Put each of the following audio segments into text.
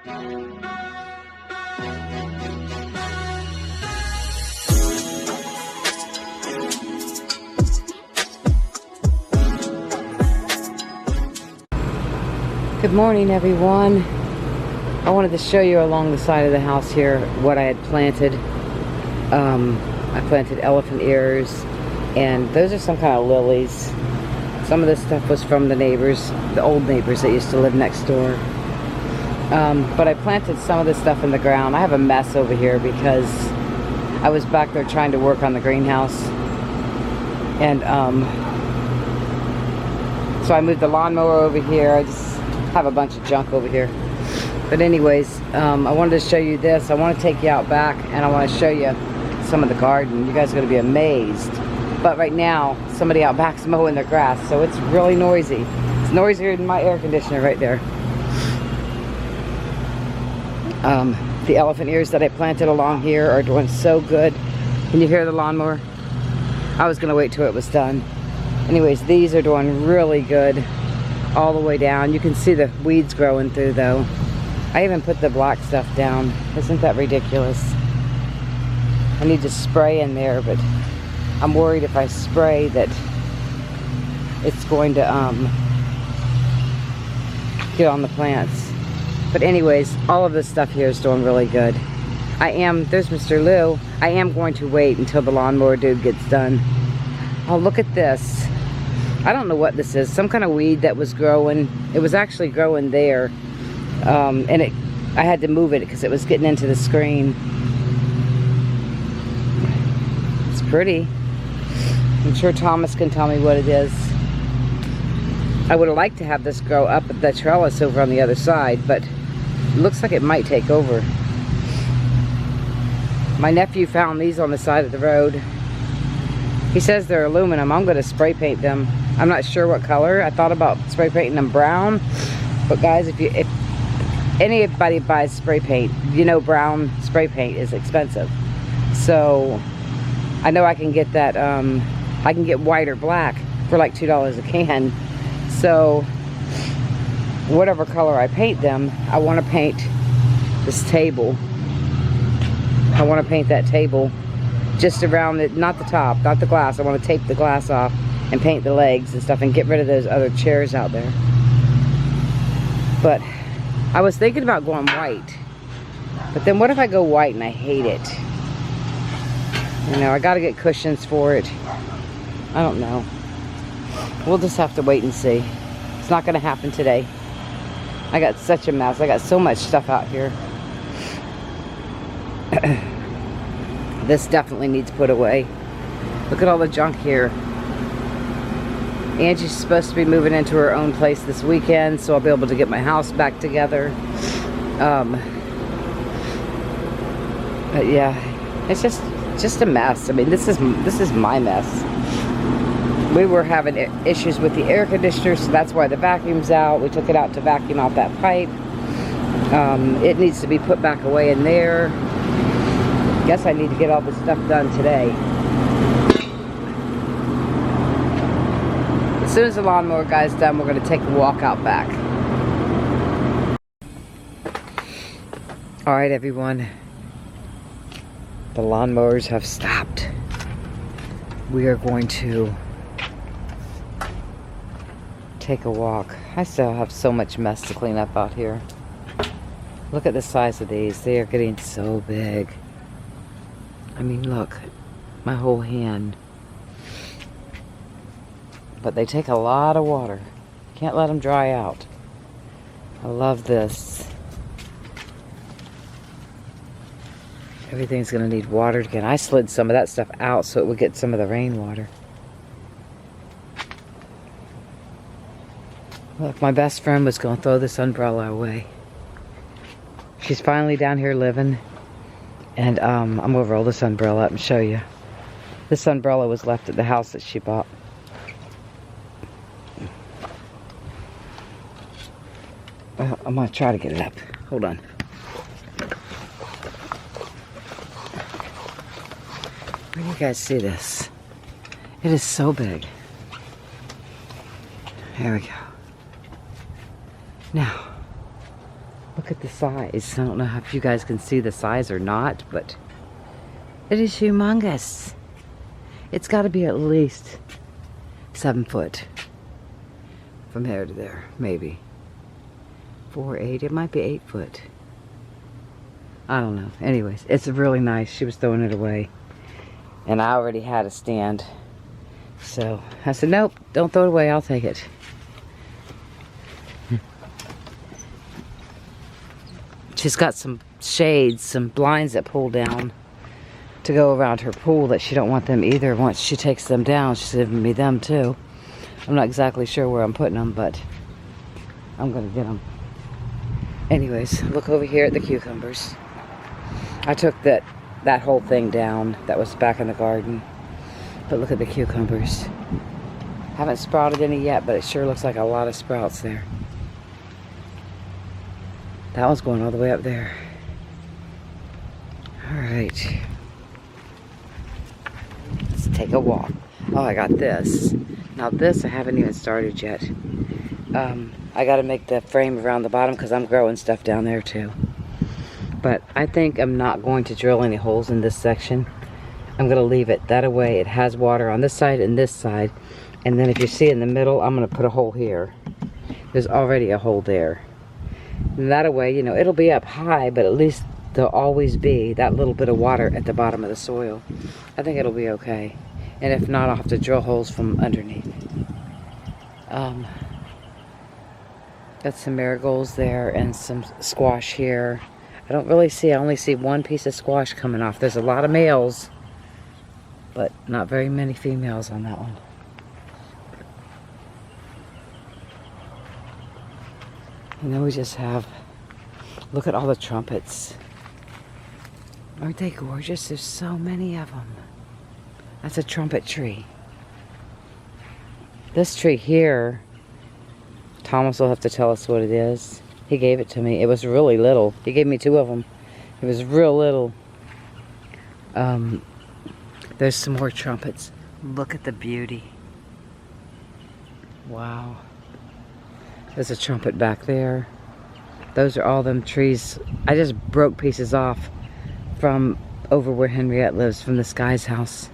Good morning, everyone. I wanted to show you along the side of the house here what I had planted. I planted elephant ears, and those are some kind of lilies. Some of this stuff was from the neighbors, the old neighbors that used to live next door. But I planted some of this stuff in the ground. I have a mess over here because I was back there trying to work on the greenhouse. And so I moved the lawnmower over here. I just have a bunch of junk over here. But anyways, I wanted to show you this. I want to take you out back and I want to show you some of the garden. You guys are going to be amazed. But right now, somebody out back's mowing their grass, so it's really noisy. It's noisier than my air conditioner right there. The elephant ears that I planted along here are doing so good. Can you hear the lawnmower? I was going to wait till it was done. Anyways, these are doing really good all the way down. You can see the weeds growing through though. I even put the black stuff down. Isn't that ridiculous? I need to spray in there, but I'm worried if I spray that it's going to get on the plants. But anyways, all of this stuff here is doing really good. There's Mr. Lou. I am going to wait until the lawnmower dude gets done. Oh, look at this. I don't know what this is. Some kind of weed that was growing. It was actually growing there. And I had to move it because it was getting into the screen. It's pretty. I'm sure Thomas can tell me what it is. I would have liked to have this grow up the trellis over on the other side, but it looks like it might take over. My nephew found these on the side of the road. He says they're aluminum. I'm going to spray paint them. I'm not sure what color. I thought about spray painting them brown. But guys, if anybody buys spray paint, you know brown spray paint is expensive. So I know I can get that, I can get white or black for like $2 a can. So whatever color I paint them, I want to paint this table. I want to paint that table just around it, not the top, not the glass. I want to tape the glass off and paint the legs and stuff and get rid of those other chairs out there. But I was thinking about going white. But then what if I go white and I hate it? You know, I got to get cushions for it. I don't know. We'll just have to wait and see. It's not going to happen today. I got such a mess. I got so much stuff out here. This definitely needs put away. Look at all the junk here. Angie's supposed to be moving into her own place this weekend, so I'll be able to get my house back together. But yeah, it's just a mess. I mean, this is my mess. We were having issues with the air conditioner, so that's why the vacuum's out. We took it out to vacuum out that pipe. It needs to be put back away in there. Guess I need to get all this stuff done today. As soon as the lawnmower guy's done, we're going to take a walk out back. Alright, everyone. The lawnmowers have stopped. We are going to take a walk. I still have so much mess to clean up out here. Look at the size of these. They are getting so big. I mean, look. My whole hand. But they take a lot of water. Can't let them dry out. I love this. Everything's going to need watered again. I slid some of that stuff out so it would get some of the rainwater. Look, my best friend was going to throw this umbrella away. She's finally down here living. And I'm going to roll this umbrella up and show you. This umbrella was left at the house that she bought. I'm going to try to get it up. Hold on. Where do you guys see this? It is so big. There we go. Now, Look at the size. I don't know if you guys can see the size or not, but it is humongous. It's got to be at least 7 foot from there to there, maybe 4, 8. It might be 8 foot. I don't know. Anyways, it's really nice. She was throwing it away, and I already had a stand, so I said, nope, don't throw it away, I'll take it. She's got some shades, some blinds that pull down to go around her pool that she don't want them either. Once she takes them down, she's giving me them too. I'm not exactly sure where I'm putting them, but I'm gonna get them. Anyways, look over here at the cucumbers. I took that whole thing down that was back in the garden, but look at the cucumbers. Haven't sprouted any yet, but it sure looks like a lot of sprouts there. That one's going all the way up there. Alright. Let's take a walk. Oh, I got this. Now this I haven't even started yet. I gotta make the frame around the bottom because I'm growing stuff down there too. But I think I'm not going to drill any holes in this section. I'm gonna leave it that way. It has water on this side and this side. And then if you see in the middle, I'm gonna put a hole here. There's already a hole there. And that way, you know, it'll be up high, but at least there'll always be that little bit of water at the bottom of the soil. I think it'll be okay. And if not, I'll have to drill holes from underneath. Got some marigolds there and some squash here. I don't really see, I only see one piece of squash coming off. There's a lot of males, but not very many females on that one. And then we just have, look at all the trumpets. Aren't they gorgeous? There's so many of them. That's a trumpet tree. This tree here, Thomas will have to tell us what it is. He gave it to me. It was really little. He gave me 2 of them. It was real little. There's some more trumpets. Look at the beauty. Wow. There's a trumpet back there. Those are all them trees. I just broke pieces off from over where Henriette lives, from this guy's house.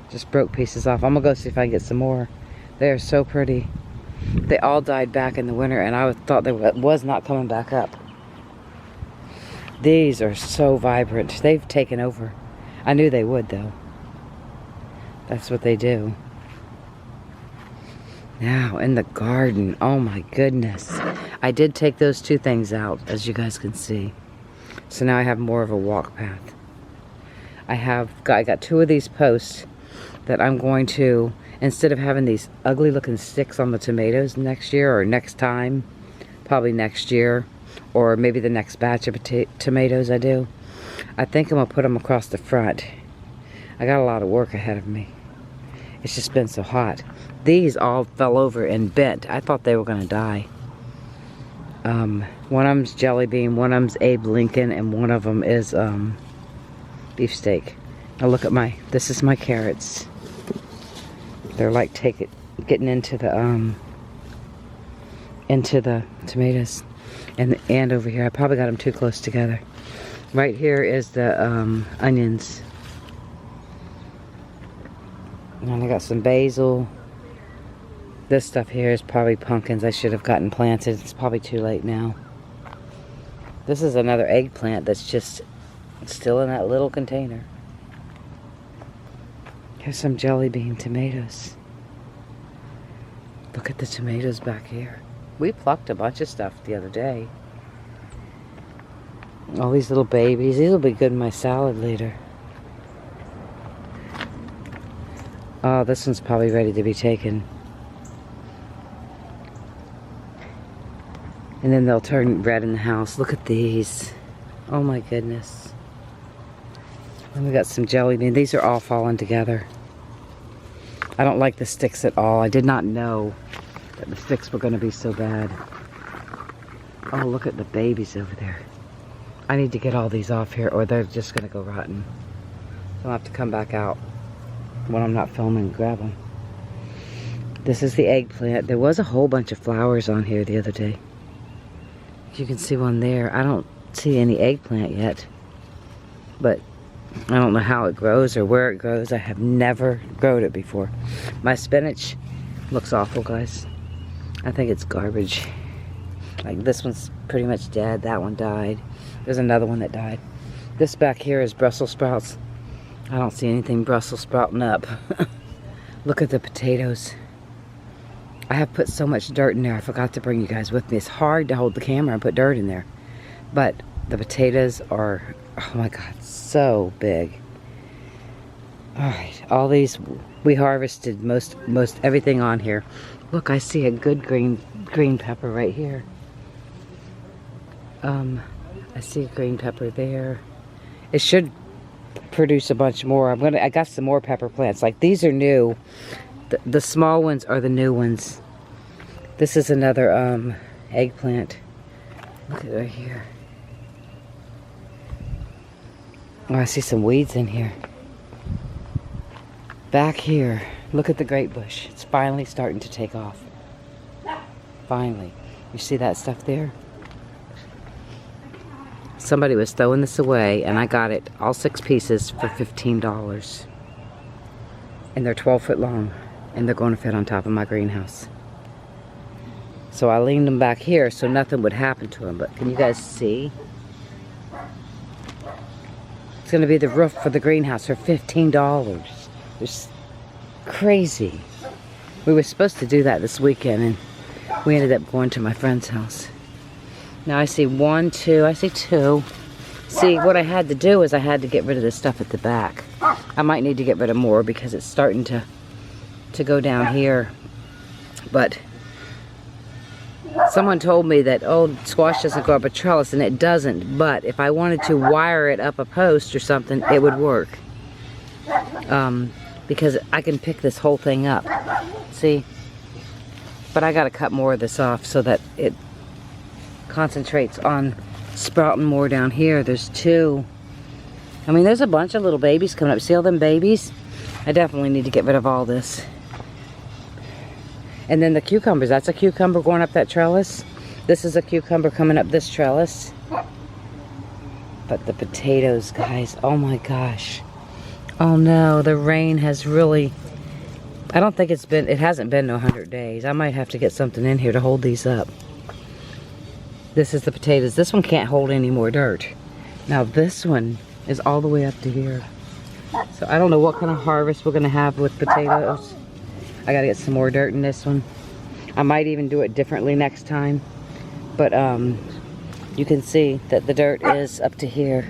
Just broke pieces off. I'm gonna go see if I can get some more. They are so pretty. They all died back in the winter, and I thought they was not coming back up. These are so vibrant. They've taken over. I knew they would, though. That's what they do. Now, in the garden, oh my goodness. I did take those 2 things out, as you guys can see. So now I have more of a walk path. I got 2 of these posts that I'm going to, instead of having these ugly looking sticks on the tomatoes next year or next time, probably next year, or maybe the next batch of tomatoes I do, I think I'm gonna put them across the front. I got a lot of work ahead of me. It's just been so hot. These all fell over and bent. I thought they were gonna die. One of them's Jelly Bean, one of them's Abe Lincoln, and one of them is beefsteak. Now look at this is my carrots. They're like getting into the tomatoes. And over here, I probably got them too close together. Right here is the onions. And I got some basil. This stuff here is probably pumpkins I should have gotten planted. It's probably too late now. This is another eggplant that's just still in that little container. Here's some jelly bean tomatoes. Look at the tomatoes back here. We plucked a bunch of stuff the other day. All these little babies. These will be good in my salad later. Oh, this one's probably ready to be taken. And then they'll turn red in the house. Look at these. Oh my goodness. And we got some jelly beans. These are all falling together. I don't like the sticks at all. I did not know that the sticks were going to be so bad. Oh, look at the babies over there. I need to get all these off here or they're just going to go rotten. I'll have to come back out when I'm not filming and grab them. This is the eggplant. There was a whole bunch of flowers on here the other day. You can see one there. I don't see any eggplant yet, but I don't know how it grows or where it grows. I have never grown it before. My spinach looks awful, guys. I think it's garbage. Like, this one's pretty much dead. That one died. There's another one that died. This back here is Brussels sprouts. I don't see anything Brussels sprouting up. Look at the potatoes. I have put so much dirt in there. I forgot to bring you guys with me. It's hard to hold the camera and put dirt in there. But the potatoes are, oh my God, so big. Alright, all these, we harvested most everything on here. Look, I see a good green pepper right here. I see a green pepper there. It should produce a bunch more. I got some more pepper plants. Like, these are new. The small ones are the new ones. This is another eggplant. Look at it right here. Oh, I see some weeds in here. Back here, look at the grape bush. It's finally starting to take off. Finally. You see that stuff there? Somebody was throwing this away, and I got it, all 6 pieces, for $15. And they're 12 foot long, and they're going to fit on top of my greenhouse. So I leaned them back here so nothing would happen to them. But can you guys see? It's going to be the roof for the greenhouse for $15. It's crazy. We were supposed to do that this weekend, and we ended up going to my friend's house. Now I see 1, 2, I see 2. See, what I had to do is I had to get rid of the stuff at the back. I might need to get rid of more because it's starting to go down here. But someone told me that, oh, squash doesn't go up a trellis, and it doesn't. But if I wanted to wire it up a post or something, it would work. Because I can pick this whole thing up. See? But I got to cut more of this off so that it concentrates on sprouting more down here. There's 2. I mean, there's a bunch of little babies coming up. See all them babies? I definitely need to get rid of all this. And then the cucumbers. That's a cucumber going up that trellis. This is a cucumber coming up this trellis. But the potatoes, guys, oh my gosh. Oh no, the rain has really, I don't think it hasn't been 100 days. I might have to get something in here to hold these up. This is the potatoes. This one can't hold any more dirt. Now this one is all the way up to here. So I don't know what kind of harvest we're going to have with potatoes. I got to get some more dirt in this one. I might even do it differently next time. But you can see that the dirt is up to here.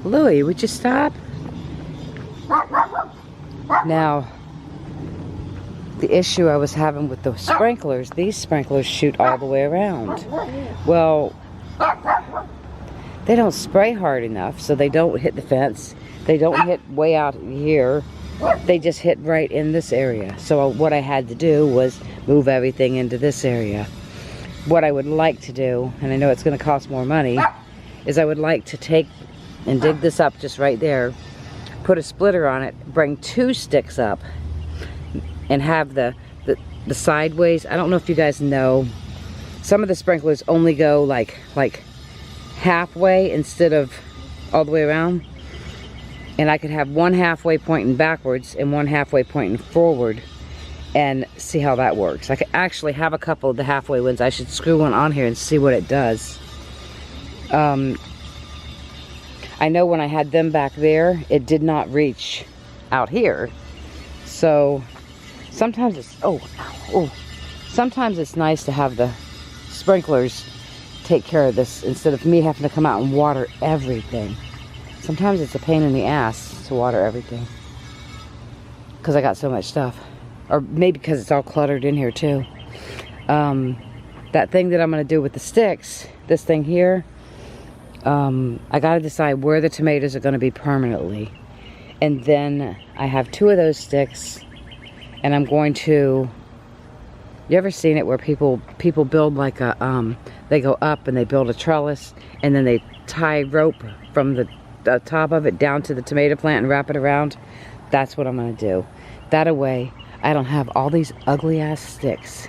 Louie, would you stop? Now, the issue I was having with the sprinklers, these sprinklers shoot all the way around. Well, they don't spray hard enough, so they don't hit the fence. They don't hit way out here. They just hit right in this area. So what I had to do was move everything into this area. What I would like to do, and I know it's going to cost more money, is I would like to take and dig this up just right there, put a splitter on it, bring 2 sticks up, and have the sideways. I don't know if you guys know, some of the sprinklers only go like halfway instead of all the way around. And I could have one halfway pointing backwards and one halfway pointing forward, and see how that works. I could actually have a couple of the halfway ones. I should screw one on here and see what it does. I know when I had them back there, it did not reach out here. So sometimes it's, sometimes it's nice to have the sprinklers take care of this instead of me having to come out and water everything. Sometimes it's a pain in the ass to water everything because I got so much stuff. Or maybe because it's all cluttered in here too. That thing that I'm going to do with the sticks, this thing here, I got to decide where the tomatoes are going to be permanently. And then I have 2 of those sticks, and I'm going to, you ever seen it where people build like a, they go up and they build a trellis, and then they tie rope from the top of it down to the tomato plant and wrap it around? That's what I'm going to do. That way I don't have all these ugly ass sticks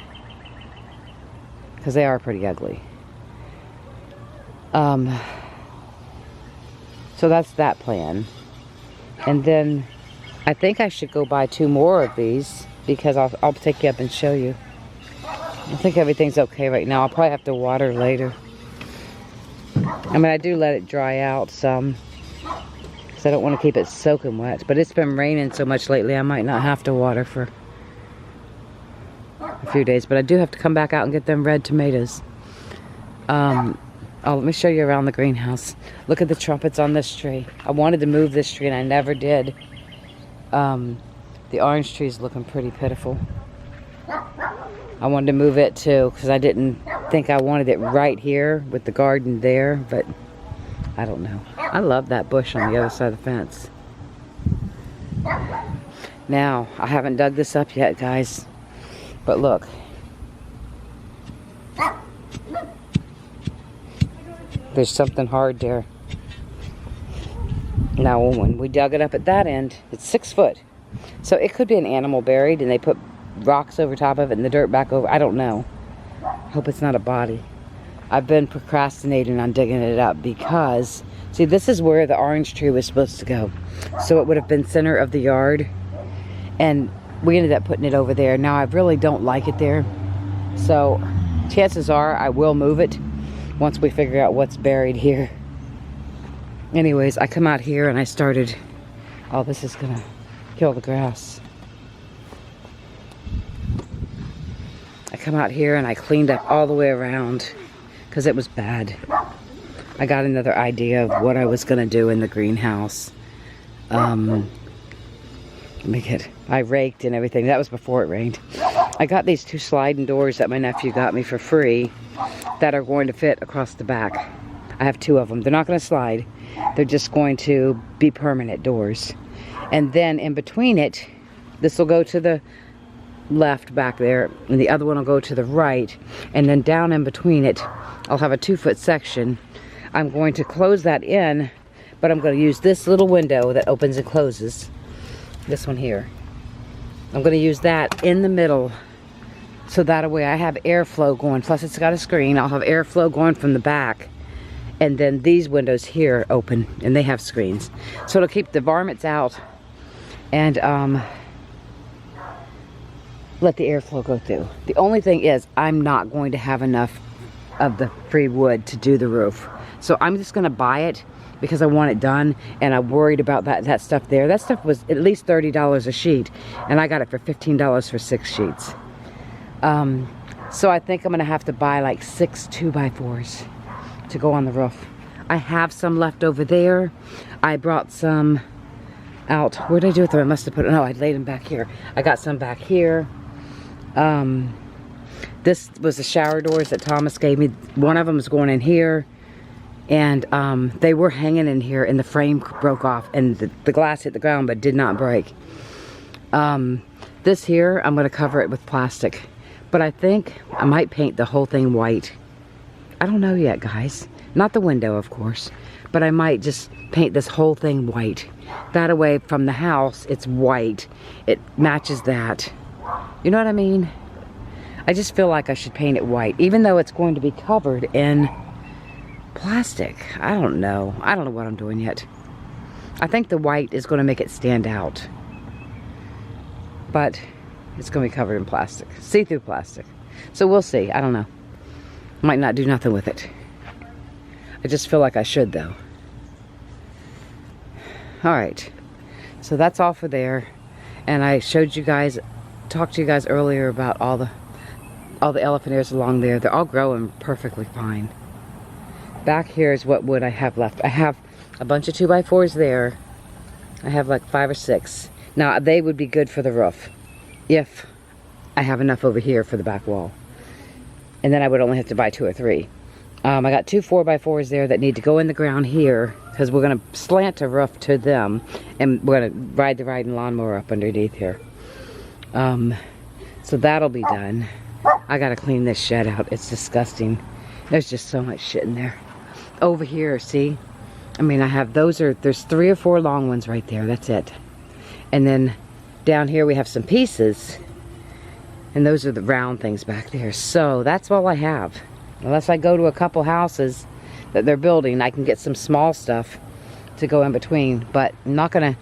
because they are pretty ugly. So that's that plan. And then I think I should go buy 2 more of these, because I'll take you up and show you. I think everything's okay right now. I'll probably have to water later. I mean, I do let it dry out some, because I don't want to keep it soaking wet. But it's been raining so much lately, I might not have to water for a few days. But I do have to come back out and get them red tomatoes. Oh, let me show you around the greenhouse. Look at the trumpets on this tree. I wanted to move this tree and I never did. The orange tree is looking pretty pitiful. I wanted to move it too, because I didn't think I wanted it right here with the garden there, but I don't know. I love that bush on the other side of the fence. Now, I haven't dug this up yet, guys, but look. There's something hard there. Now, when we dug it up at that end, it's 6 foot. So it could be an animal buried, and they put rocks over top of it and the dirt back over. I don't know. Hope it's not a body. I've been procrastinating on digging it up because, see, this is where the orange tree was supposed to go. So it would have been center of the yard. And we ended up putting it over there. Now, I really don't like it there. So chances are I will move it once we figure out what's buried here. Anyways, I come out here and I started, oh, this is gonna kill the grass. I come out here and I cleaned up all the way around because it was bad. I got another idea of what I was gonna do in the greenhouse. I raked and everything. That was before it rained. I got these 2 sliding doors that my nephew got me for free that are going to fit across the back. I have 2 of them. They're not going to slide. They're just going to be permanent doors. And then in between it, this will go to the left back there, and the other one will go to the right. And then down in between it, I'll have a 2-foot section. I'm going to close that in, but I'm going to use this little window that opens and closes. This one here. I'm going to use that in the middle, so that way I have airflow going. Plus it's got a screen. I'll have airflow going from the back. And then these windows here open, and they have screens. So it'll keep the varmints out and let the airflow go through. The only thing is, I'm not going to have enough of the free wood to do the roof. So I'm just going to buy it because I want it done, and I'm worried about that stuff there. That stuff was at least $30 a sheet, and I got it for $15 for 6 sheets. So I think I'm gonna have to buy like 6 2x4s to go on the roof. I have some left over there. I brought some out. Where did I do with them? I must have put it, no, I laid them back here. I got some back here. This was the shower doors that Thomas gave me. One of them is going in here. And they were hanging in here, and the frame broke off, and the glass hit the ground but did not break. This here, I'm going to cover it with plastic. But I think I might paint the whole thing white. I don't know yet, guys. Not the window, of course. But I might just paint this whole thing white. That way, from the house, it's white. It matches that. You know what I mean? I just feel like I should paint it white, even though it's going to be covered in plastic. I don't know. I don't know what I'm doing yet. I think the white is going to make it stand out. But it's going to be covered in plastic. See-through plastic. So we'll see. I don't know. Might not do nothing with it. I just feel like I should, though. Alright. So that's all for there. And I showed you guys, talked to you guys earlier about all the elephant ears along there. They're all growing perfectly fine. Back here is what wood I have left. I have a bunch of 2x4s there. I have like 5 or 6. Now they would be good for the roof if I have enough over here for the back wall. And then I would only have to buy 2 or 3. I got 2 4x4s there that need to go in the ground here because we're going to slant a roof to them, and we're going to ride the riding lawnmower up underneath here. So that'll be done. I got to clean this shed out. It's disgusting. There's just so much shit in there. Over here, see? I mean, I have there's 3 or 4 long ones right there. That's it. And then down here we have some pieces. And those are the round things back there. So that's all I have. Unless I go to a couple houses that they're building, I can get some small stuff to go in between. But I'm not gonna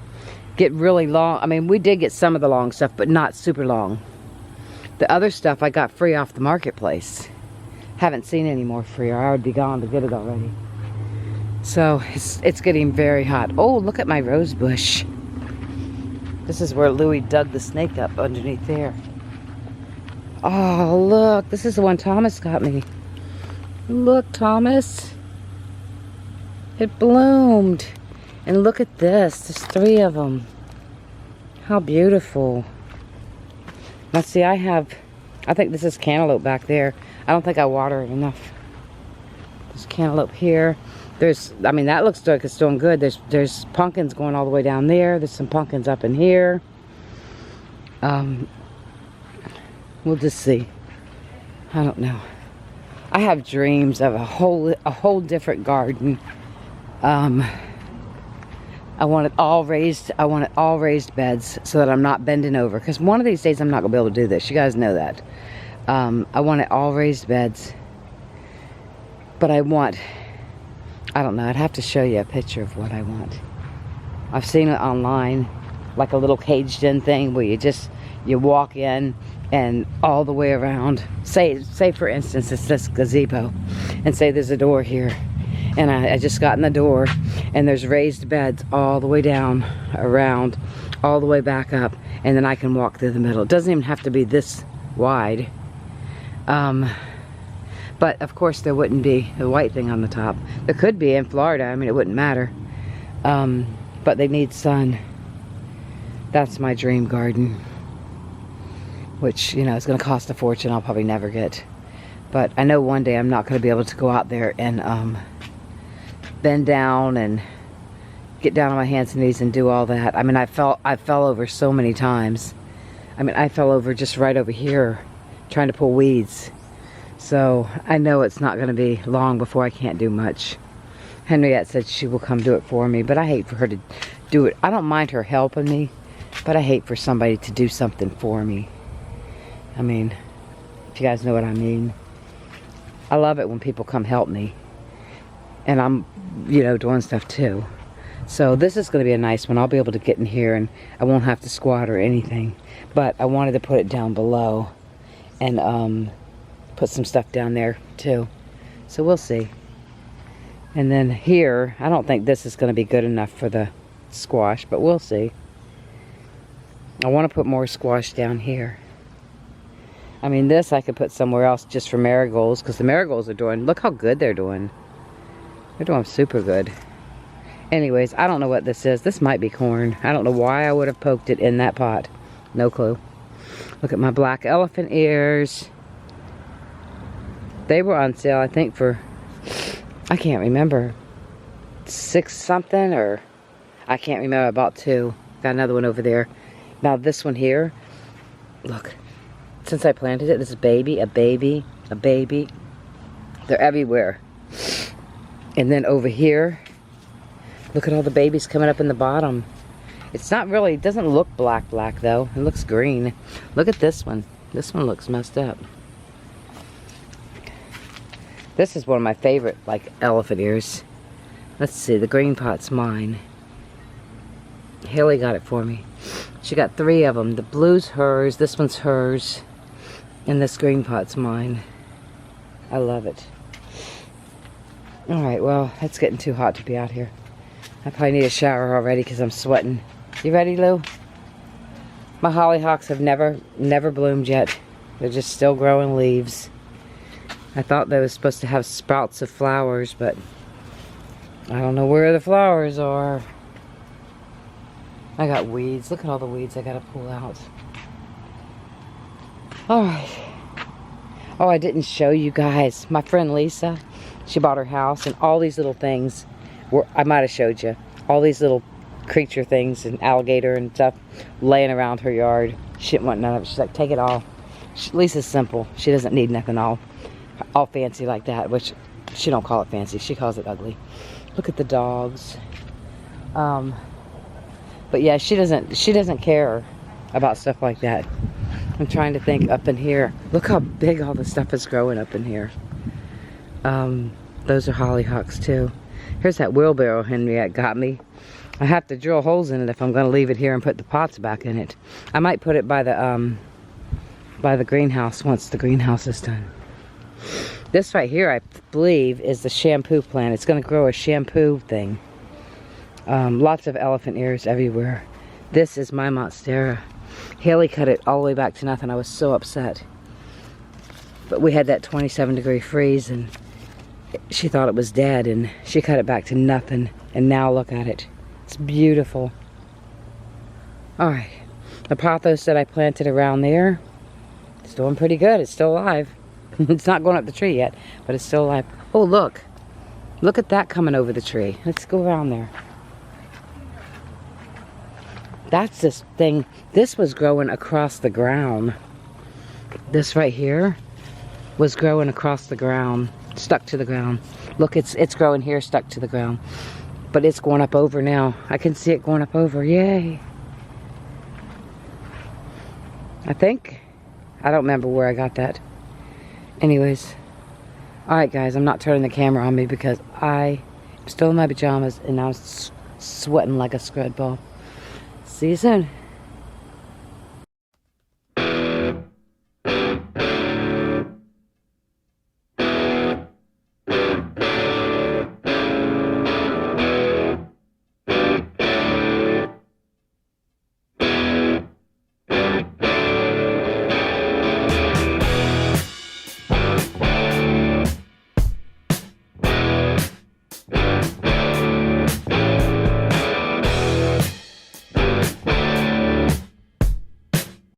get really long. I mean, we did get some of the long stuff, but not super long. The other stuff I got free off the marketplace. Haven't seen any more free, or I would be gone to get it already. So it's getting very hot. Oh, look at my rose bush. This is where Louie dug the snake up underneath there. Oh, look, this is the one Thomas got me. Look, Thomas. It bloomed. And look at this. There's 3 of them. How beautiful. Now see, I think this is cantaloupe back there. I don't think I water it enough. There's cantaloupe here. I mean, that looks like it's doing good. There's pumpkins going all the way down there. There's some pumpkins up in here. We'll just see. I don't know. I have dreams of a whole different garden. I want it all raised. I want it all raised beds so that I'm not bending over. Because one of these days I'm not gonna be able to do this. You guys know that. I want it all raised beds. But I don't know. I'd have to show you a picture of what I want. I've seen it online, like a little caged in thing where you walk in and all the way around. Say for instance, it's this gazebo, and say there's a door here. And I just got in the door, and there's raised beds all the way down, around, all the way back up, and then I can walk through the middle. It doesn't even have to be this wide. But of course there wouldn't be the white thing on the top. There could be in Florida, I mean, it wouldn't matter. But they need sun. That's my dream garden. Which, you know, is gonna cost a fortune. I'll probably never get. But I know one day I'm not gonna be able to go out there and bend down and get down on my hands and knees and do all that. I mean, I fell over so many times. I mean, I fell over just right over here trying to pull weeds. So I know it's not going to be long before I can't do much. Henriette said she will come do it for me, but I hate for her to do it. I don't mind her helping me, but I hate for somebody to do something for me. I mean, if you guys know what I mean. I love it when people come help me. And I'm, you know, doing stuff too. So this is going to be a nice one. I'll be able to get in here and I won't have to squat or anything. But I wanted to put it down below and put some stuff down there too. So we'll see. And then here, I don't think this is going to be good enough for the squash, but we'll see. I want to put more squash down here. I mean, this I could put somewhere else just for marigolds, because the marigolds are doing, look how good they're doing. They're doing super good. Anyways, I don't know what this is. This might be corn. I don't know why I would have poked it in that pot. No clue. Look at my black elephant ears. They were on sale, I think, for, I can't remember, $6 something, or I can't remember. I bought 2. Got another one over there. Now this one here, look. Since I planted it, this is baby, a baby, a baby. They're everywhere. And then over here, look at all the babies coming up in the bottom. It's not really, it doesn't look black though. It looks green. Look at this one. This one looks messed up. This is one of my favorite, like, elephant ears. Let's see, the green pot's mine. Haley got it for me. She got 3 of them. The blue's hers, this one's hers, and this green pot's mine. I love it. Alright, well, it's getting too hot to be out here. I probably need a shower already because I'm sweating. You ready, Lou? My hollyhocks have never bloomed yet. They're just still growing leaves. I thought they were supposed to have sprouts of flowers, but I don't know where the flowers are. I got weeds. Look at all the weeds I gotta pull out. Alright. Oh, I didn't show you guys. My friend Lisa, she bought her house, and all these little things were, I might have showed you, all these little creature things and alligator and stuff laying around her yard. She didn't want none of it. She's like, take it all. Lisa's simple. She doesn't need nothing all fancy like that, which she don't call it fancy. She calls it ugly. Look at the dogs. But yeah, she doesn't care about stuff like that. I'm trying to think up in here. Look how big all the stuff is growing up in here. Those are hollyhocks too. Here's that wheelbarrow Henriette got me. I have to drill holes in it if I'm going to leave it here and put the pots back in it. I might put it by the greenhouse once the greenhouse is done. This right here, I believe, is the shampoo plant. It's going to grow a shampoo thing. Lots of elephant ears everywhere. This is my monstera. Haley cut it all the way back to nothing. I was so upset. But we had that 27-degree freeze, and she thought it was dead, and she cut it back to nothing. And now look at it. It's beautiful. Alright. The pothos that I planted around there, it's doing pretty good. It's still alive. It's not going up the tree yet, but it's still alive. Oh, look. Look at that coming over the tree. Let's go around there. That's this thing. This was growing across the ground. This right here was growing across the ground, stuck to the ground. Look, it's growing here, stuck to the ground. But it's going up over now. I can see it going up over. Yay. I think. I don't remember where I got that. Anyways. Alright guys, I'm not turning the camera on me because I'm still in my pajamas and I'm sweating like a scrud ball. See you soon.